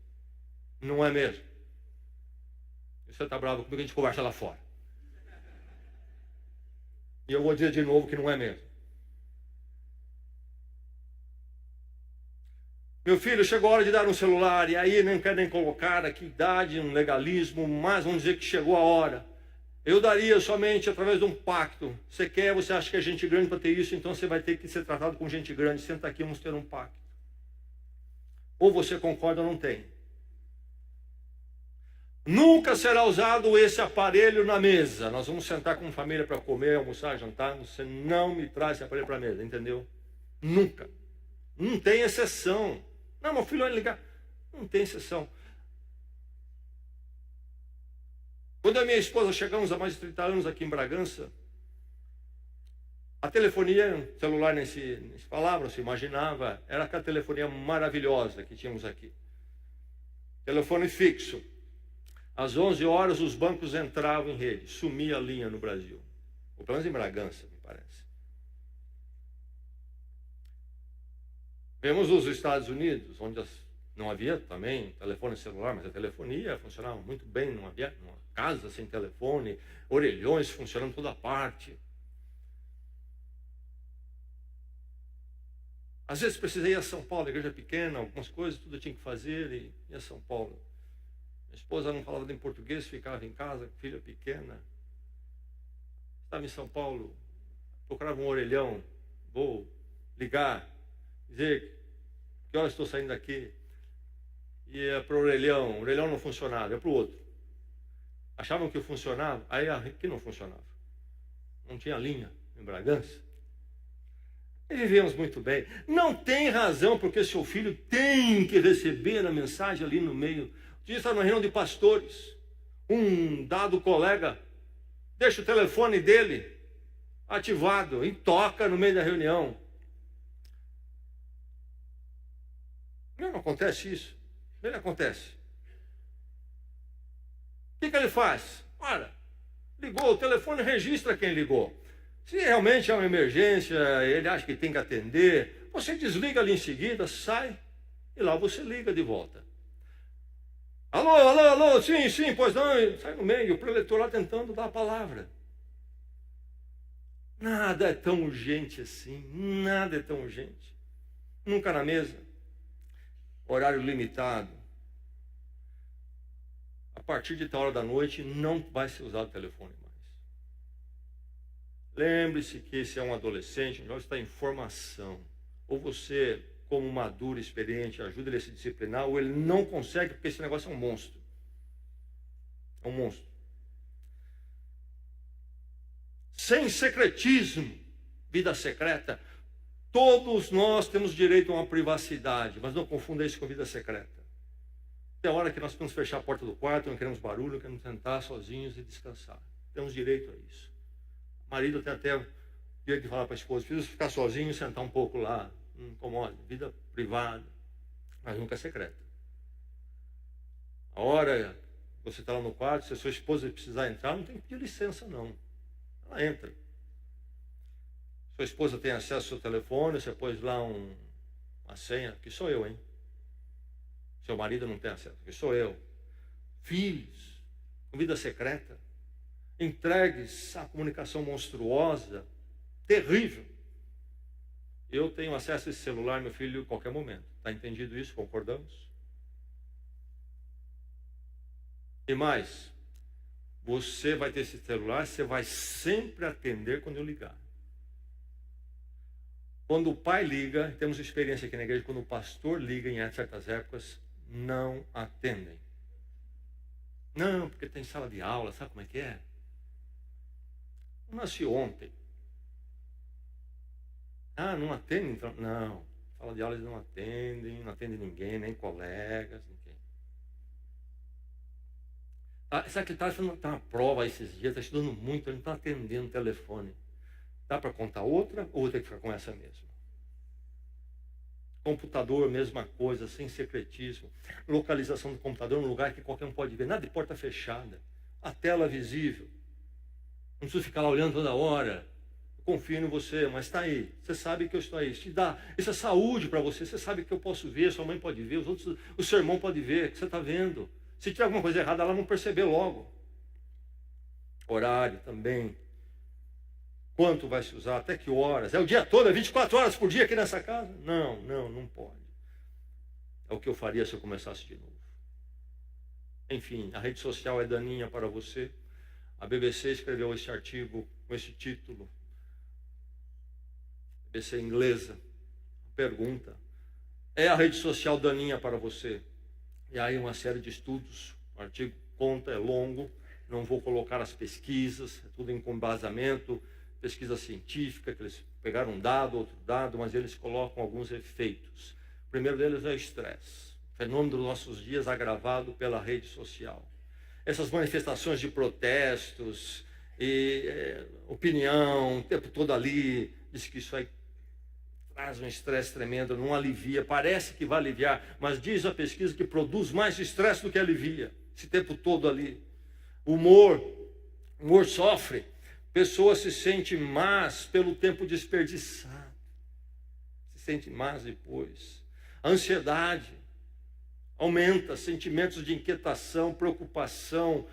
Não é mesmo. Se você está bravo comigo, a gente conversa lá fora. E eu vou dizer de novo que não é mesmo. Meu filho, chegou a hora de dar um celular, e aí não quer nem colocar aqui idade, um legalismo, mas vamos dizer que chegou a hora. Eu daria somente através de um pacto. Você quer, você acha que é gente grande para ter isso, então você vai ter que ser tratado com gente grande. Senta aqui, vamos ter um pacto. Ou você concorda ou não tem. Nunca será usado esse aparelho na mesa. Nós vamos sentar com família para comer, almoçar, jantar. Você não me traz esse aparelho para a mesa, entendeu? Nunca. Não tem exceção. Não, meu filho vai ligar. Não tem exceção. Quando a minha esposa chegamos há mais de 30 anos aqui em Bragança, a telefonia, celular nem se falava, não se imaginava, era aquela telefonia maravilhosa que tínhamos aqui. Telefone fixo. Às 11 horas os bancos entravam em rede, sumia a linha no Brasil. Ou pelo menos em Bragança, me parece. Vemos os Estados Unidos, onde não havia também telefone celular, mas a telefonia funcionava muito bem, não havia uma casa sem telefone, orelhões funcionando toda parte. Às vezes precisei ir a São Paulo, a igreja pequena, algumas coisas, tudo eu tinha que fazer, e ia a São Paulo. Minha esposa não falava nem português, ficava em casa, filha pequena. Estava em São Paulo, procurava um orelhão, vou ligar, dizer que horas estou saindo daqui. Ia para o orelhão não funcionava, ia para o outro. Achavam que funcionava, aí aqui não funcionava. Não tinha linha em Bragança. E vivemos muito bem. Não tem razão porque seu filho tem que receber a mensagem ali no meio. Dia está numa reunião de pastores. Um dado colega deixa o telefone dele ativado e toca no meio da reunião. Não acontece isso. Ele acontece. O que ele faz? Ora, ligou, o telefone registra quem ligou. Se realmente é uma emergência, ele acha que tem que atender, você desliga ali em seguida, sai, e lá você liga de volta. Alô, sim, pois não, sai no meio, o preletor lá tentando dar a palavra. Nada é tão urgente assim, nada é tão urgente. Nunca na mesa, horário limitado. A partir de tal hora da noite, não vai ser usado o telefone mais. Lembre-se que esse é um adolescente, onde está em formação. Ou você, como maduro, experiente, ajuda ele a se disciplinar, ou ele não consegue, porque esse negócio é um monstro. É um monstro. Sem secretismo, vida secreta. Todos nós temos direito a uma privacidade, mas não confunda isso com vida secreta. Tem hora que nós queremos fechar a porta do quarto, não queremos barulho, queremos sentar sozinhos e descansar. Temos direito a isso. O marido tem até o direito de falar para a esposa, preciso ficar sozinho e sentar um pouco lá. Não incomoda. Vida privada, mas nunca é secreta. A hora que você está lá no quarto, se a sua esposa precisar entrar, não tem que pedir licença, não. Ela entra. Sua esposa tem acesso ao seu telefone, você pôs lá uma senha, que sou eu, hein? Seu marido não tem acesso, que sou eu. Filhos, com vida secreta, entregues à comunicação monstruosa, terrível. Eu tenho acesso a esse celular, meu filho, a qualquer momento. Está entendido isso? Concordamos? E mais, você vai ter esse celular, você vai sempre atender quando eu ligar. Quando o pai liga, temos experiência aqui na igreja, quando o pastor liga em certas épocas, não atendem. Não, porque tem sala de aula, sabe como é que é? Eu nasci ontem. Ah, não atende? Então, não, sala de aula eles não atendem ninguém, nem colegas, ninguém. Sabe que ele está fazendo uma prova esses dias, está estudando muito, ele não está atendendo o telefone. Dá para contar outra ou tem que ficar com essa mesma? Computador, mesma coisa, sem secretismo. Localização do computador num lugar que qualquer um pode ver. Nada de porta fechada. A tela visível. Não preciso ficar lá olhando toda hora. Eu confio em você, mas está aí. Você sabe que eu estou aí. Isso te dá. Isso é saúde para você. Você sabe que eu posso ver, sua mãe pode ver, os outros, o seu irmão pode ver, que você está vendo. Se tiver alguma coisa errada, ela não perceber logo. Horário também. Quanto vai se usar? Até que horas? É o dia todo? É 24 horas por dia aqui nessa casa? Não pode. É o que eu faria se eu começasse de novo. Enfim, a rede social é daninha para você. A BBC escreveu esse artigo com esse título. BBC inglesa. Pergunta: é a rede social daninha para você? E aí uma série de estudos. O artigo conta, é longo. Não vou colocar as pesquisas, é tudo em embasamento. Pesquisa científica, que eles pegaram um dado, outro dado, mas eles colocam alguns efeitos. O primeiro deles é o estresse, fenômeno dos nossos dias agravado pela rede social. Essas manifestações de protestos e opinião, o tempo todo ali, diz que isso aí traz um estresse tremendo, não alivia, parece que vai aliviar, mas diz a pesquisa que produz mais estresse do que alivia, esse tempo todo ali. O humor sofre. Pessoa se sente más pelo tempo desperdiçado. Se sente más depois. A ansiedade aumenta, sentimentos de inquietação, preocupação,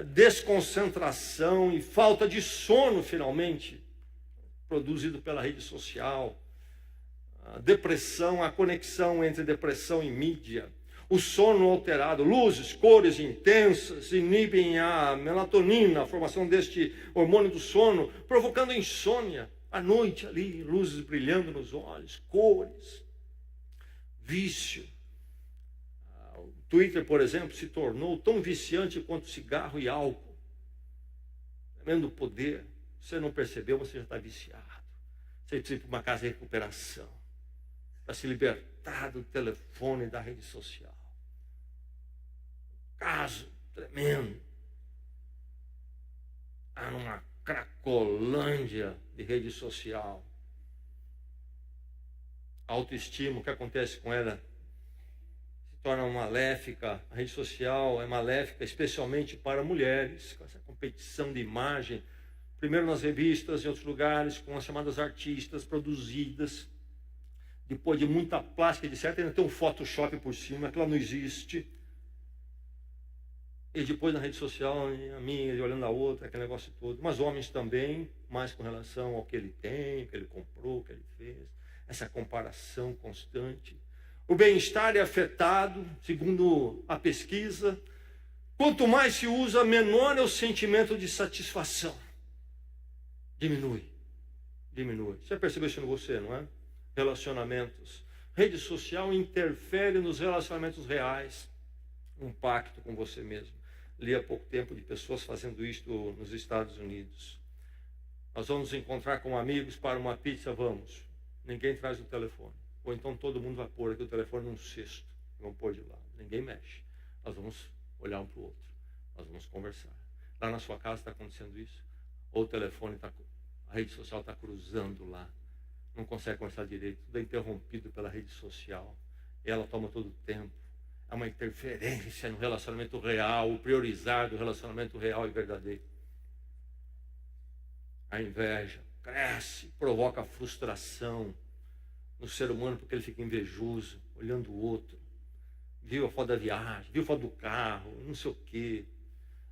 desconcentração e falta de sono, finalmente, produzido pela rede social. A depressão, a conexão entre depressão e mídia. O sono alterado, luzes, cores intensas, inibem a melatonina, a formação deste hormônio do sono, provocando insônia. À noite ali, luzes brilhando nos olhos, cores, vício. O Twitter, por exemplo, se tornou tão viciante quanto cigarro e álcool. Tremendo poder. Você não percebeu, você já está viciado. Você precisa ir para uma casa de recuperação, para se libertar do telefone e da rede social. Caso tremendo. Há numa cracolândia de rede social. A autoestima, o que acontece com ela? Se torna maléfica. A rede social é maléfica, especialmente para mulheres, com essa competição de imagem. Primeiro nas revistas, em outros lugares, com as chamadas artistas produzidas. Depois de muita plástica, de certo, ainda tem um Photoshop por cima, aquilo não existe. E depois na rede social, a minha, ele olhando a outra, aquele negócio todo. Mas homens também, mais com relação ao que ele tem, o que ele comprou, o que ele fez. Essa comparação constante. O bem-estar é afetado, segundo a pesquisa. Quanto mais se usa, menor é o sentimento de satisfação. Diminui. Você percebeu isso em você, não é? Relacionamentos. Rede social interfere nos relacionamentos reais. Um pacto com você mesmo. Li há pouco tempo de pessoas fazendo isto nos Estados Unidos. Nós vamos nos encontrar com amigos para uma pizza, vamos. Ninguém traz o telefone. Ou então todo mundo vai pôr aqui o telefone num cesto. Vamos pôr de lado. Ninguém mexe. Nós vamos olhar um para o outro. Nós vamos conversar. Lá na sua casa está acontecendo isso? Ou o telefone está... A rede social está cruzando lá. Não consegue conversar direito. Tudo é interrompido pela rede social. E ela toma todo o tempo. Há uma interferência no relacionamento real, o priorizar do relacionamento real e verdadeiro. A inveja cresce, provoca frustração no ser humano, porque ele fica invejoso, olhando o outro. Viu a foto da viagem, viu a foto do carro, não sei o quê.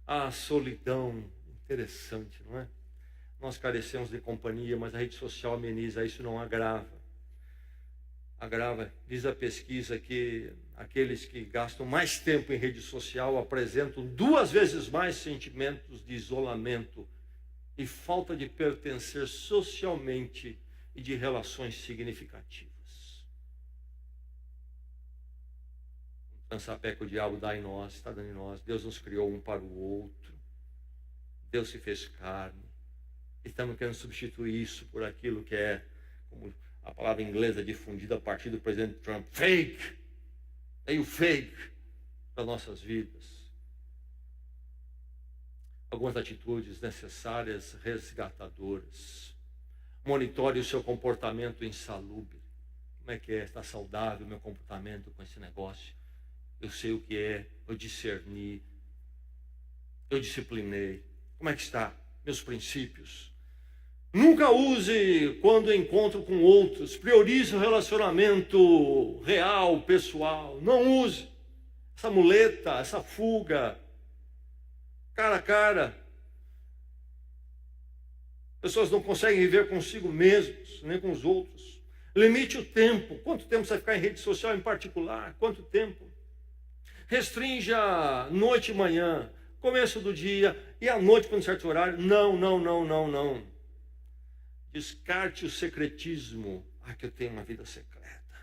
A solidão, interessante, não é? Nós carecemos de companhia, mas a rede social ameniza, isso não agrava. agrava. Diz a pesquisa que aqueles que gastam mais tempo em rede social apresentam 2 vezes mais sentimentos de isolamento e falta de pertencer socialmente e de relações significativas. O transapé que o diabo dá em nós, está dando em nós. Deus nos criou um para o outro. Deus se fez carne. E estamos querendo substituir isso por aquilo que é, como a palavra inglesa difundida a partir do presidente Trump, fake. Meio fake para nossas vidas. Algumas atitudes necessárias, resgatadoras. Monitore o seu comportamento insalubre. Como é que é? Está saudável o meu comportamento com esse negócio? Eu sei o que é, eu discerni, eu disciplinei. Como é que está? Meus princípios. Nunca use quando encontro com outros. Priorize o relacionamento real, pessoal. Não use essa muleta, essa fuga, cara a cara. Pessoas não conseguem viver consigo mesmos, nem com os outros. Limite o tempo. Quanto tempo você vai ficar em rede social em particular? Quanto tempo? Restrinja noite e manhã, começo do dia e à noite, quando certo horário. Não. Descarte o secretismo. Que eu tenho uma vida secreta.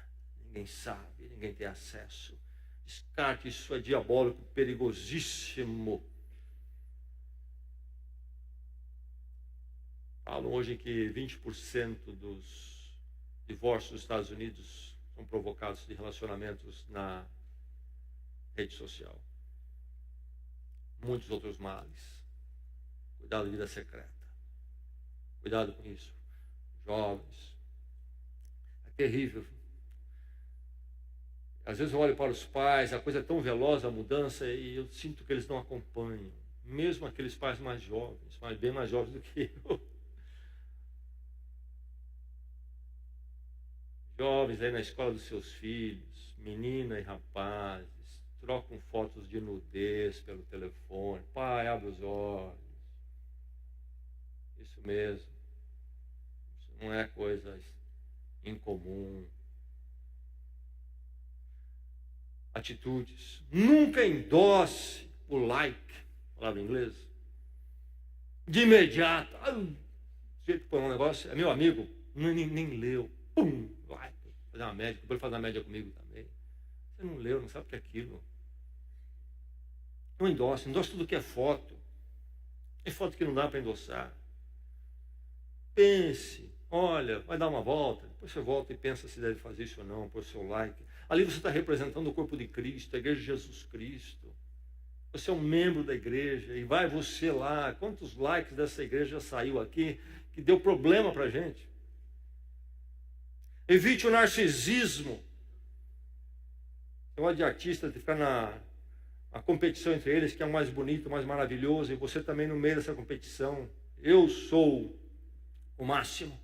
Ninguém sabe, ninguém tem acesso. Descarte, isso é diabólico, perigosíssimo. Falam hoje que 20% dos divórcios dos Estados Unidos são provocados de relacionamentos na rede social. Muitos outros males. Cuidado da vida secreta. Cuidado com isso. Jovens. É terrível. Às vezes eu olho para os pais, a coisa é tão veloz, a mudança, e eu sinto que eles não acompanham. Mesmo aqueles pais mais jovens, bem mais jovens do que eu. Jovens aí na escola dos seus filhos, menina e rapazes, trocam fotos de nudez pelo telefone. Pai, abre os olhos. Isso mesmo. Isso não é coisa incomum. Atitudes. Nunca endosse o like, palavra em inglês, de imediato. Se ele põe um negócio, é meu amigo, nem leu. Pum, like. Fazer uma média, depois fazer uma média comigo também. Você não leu, não sabe o que é aquilo. Não endosse tudo que é foto. É foto que não dá para endossar. Pense, olha, vai dar uma volta, depois você volta e pensa se deve fazer isso ou não, põe o seu like. Ali você está representando o corpo de Cristo, a igreja de Jesus Cristo. Você é um membro da igreja e vai você lá. Quantos likes dessa igreja já saiu aqui que deu problema para a gente? Evite o narcisismo. Eu gosto de artista de ficar na competição entre eles, que é o mais bonito, o mais maravilhoso, e você também no meio dessa competição. Eu sou o máximo.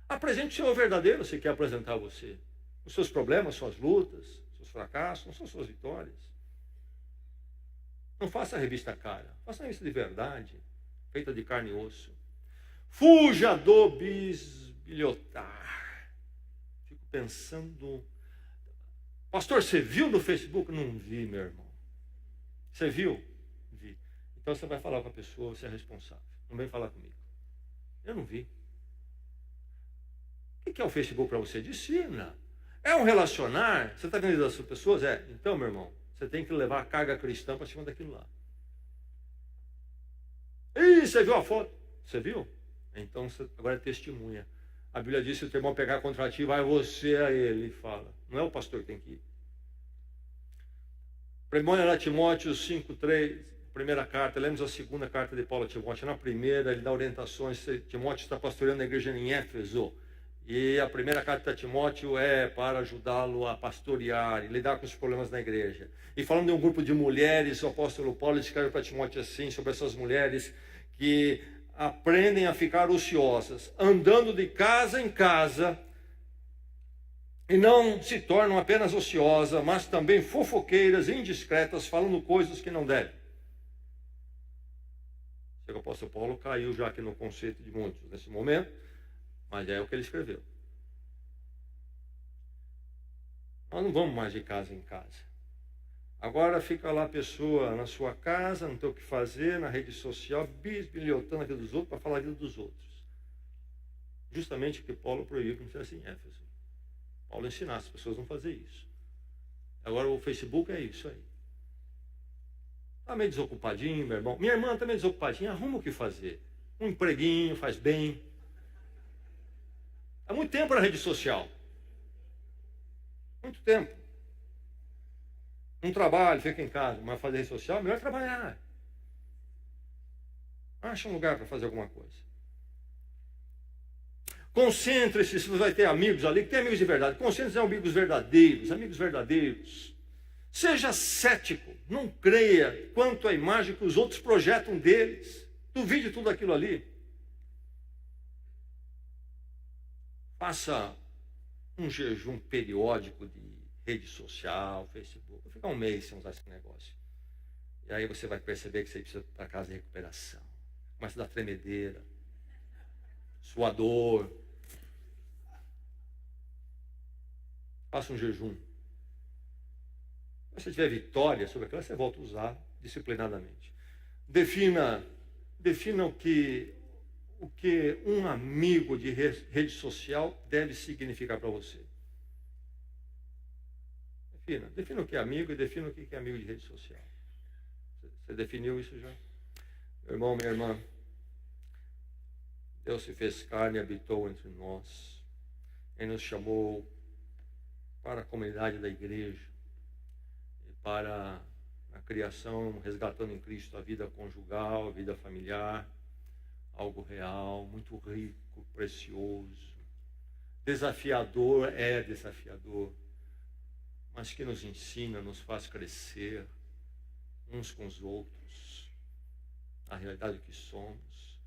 Apresente o Senhor verdadeiro, se quer apresentar você. Os seus problemas, suas lutas, seus fracassos, não são suas vitórias. Não faça a revista cara, faça a revista de verdade, feita de carne e osso. Fuja do bisbilhotar. Fico pensando, pastor, você viu no Facebook? Não vi, meu irmão. Você viu? Vi. Então você vai falar com a pessoa, você é responsável. Não vem falar comigo. Eu não vi. O que é o Facebook para você? Disciplina. É um relacionar? Você está vendo as pessoas? Então, meu irmão, você tem que levar a carga cristã para cima daquilo lá. Ih, você viu a foto? Você viu? Então, você agora é testemunha. A Bíblia diz, se o teu irmão pegar contra ti, vai você a ele e fala. Não é o pastor que tem que ir. 1 Timóteo 5,3, primeira carta, lemos a segunda carta de Paulo a Timóteo. Na primeira, ele dá orientações. Timóteo está pastoreando a igreja em Éfeso. E a primeira carta de Timóteo é para ajudá-lo a pastorear e lidar com os problemas na igreja. E falando de um grupo de mulheres, o apóstolo Paulo escreve para Timóteo assim, sobre essas mulheres que aprendem a ficar ociosas, andando de casa em casa, e não se tornam apenas ociosas, mas também fofoqueiras, indiscretas, falando coisas que não devem. O apóstolo Paulo caiu já aqui no conceito de muitos nesse momento, mas é o que ele escreveu. Nós não vamos mais de casa em casa. Agora fica lá a pessoa na sua casa, não tem o que fazer, na rede social, bisbilhotando a vida dos outros para falar a vida dos outros. Justamente o que Paulo proibiu que não fizesse em Éfeso. Paulo ensinasse as pessoas a não fazer isso. Agora o Facebook é isso aí. Está meio desocupadinho, meu irmão. Minha irmã está meio desocupadinha, arruma o que fazer. Um empreguinho, faz bem. Há muito tempo na rede social. Muito tempo. Não trabalho, fica em casa, mas fazer rede social é melhor trabalhar. Acha um lugar para fazer alguma coisa. Concentre-se, se você vai ter amigos ali, que tem amigos de verdade. Concentre-se em amigos verdadeiros, amigos verdadeiros. Seja cético, não creia quanto à imagem que os outros projetam deles. Duvide tudo aquilo ali. Faça um jejum periódico de rede social, Facebook. Vou ficar um mês sem usar esse negócio. E aí você vai perceber que você precisa ir para casa de recuperação. Começa a dar tremedeira, suador. Faça um jejum. Se você tiver vitória sobre aquilo, você volta a usar disciplinadamente. Defina o que um amigo de rede social deve significar para você. Defina o que é amigo e defina o que é amigo de rede social. Você definiu isso já? Meu irmão, minha irmã, Deus se fez carne e habitou entre nós. Ele nos chamou para a comunidade da igreja e para a criação, resgatando em Cristo a vida conjugal, a vida familiar, algo real, muito rico, precioso, desafiador, mas que nos ensina, nos faz crescer uns com os outros, a realidade que somos.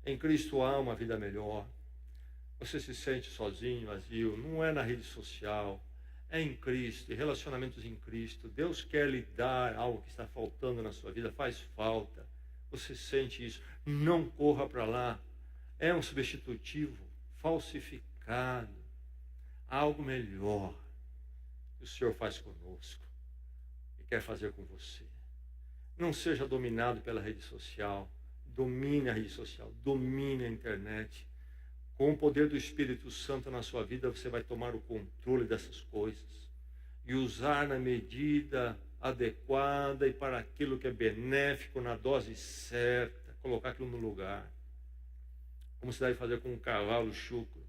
Em Cristo há uma vida melhor. Você se sente sozinho, vazio, não é na rede social, é em Cristo, em relacionamentos em Cristo. Deus quer lhe dar algo que está faltando na sua vida, faz falta. Você sente isso, não corra para lá. É um substitutivo falsificado, algo melhor que o Senhor faz conosco e quer fazer com você. Não seja dominado pela rede social. Domine a rede social, domine a internet. Com o poder do Espírito Santo na sua vida, você vai tomar o controle dessas coisas e usar na medida adequada e para aquilo que é benéfico, na dose certa, colocar aquilo no lugar. Como se deve fazer com um cavalo chucro.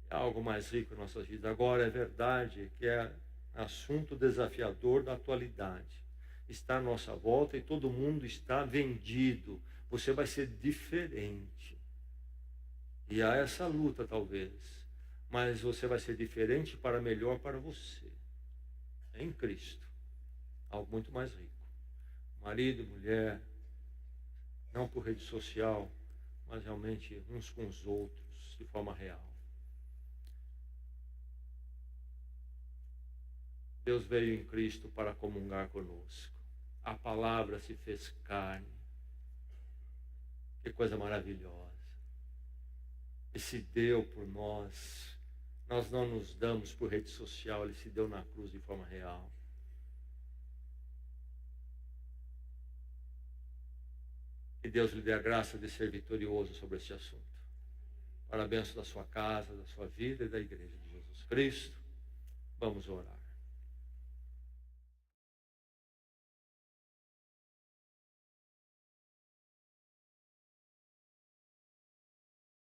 É algo mais rico em nossas vidas. Agora é verdade que é assunto desafiador da atualidade. Está à nossa volta e todo mundo está vendido. Você vai ser diferente. E há essa luta talvez. Mas você vai ser diferente para melhor para você. Em Cristo. Algo muito mais rico. Marido, mulher, não por rede social, mas realmente uns com os outros, de forma real. Deus veio em Cristo para comungar conosco. A palavra se fez carne. Que coisa maravilhosa. E se deu por nós. Nós não nos damos por rede social, ele se deu na cruz de forma real. Que Deus lhe dê a graça de ser vitorioso sobre esse assunto. Para a bênção da sua casa, da sua vida e da igreja de Jesus Cristo. Vamos orar.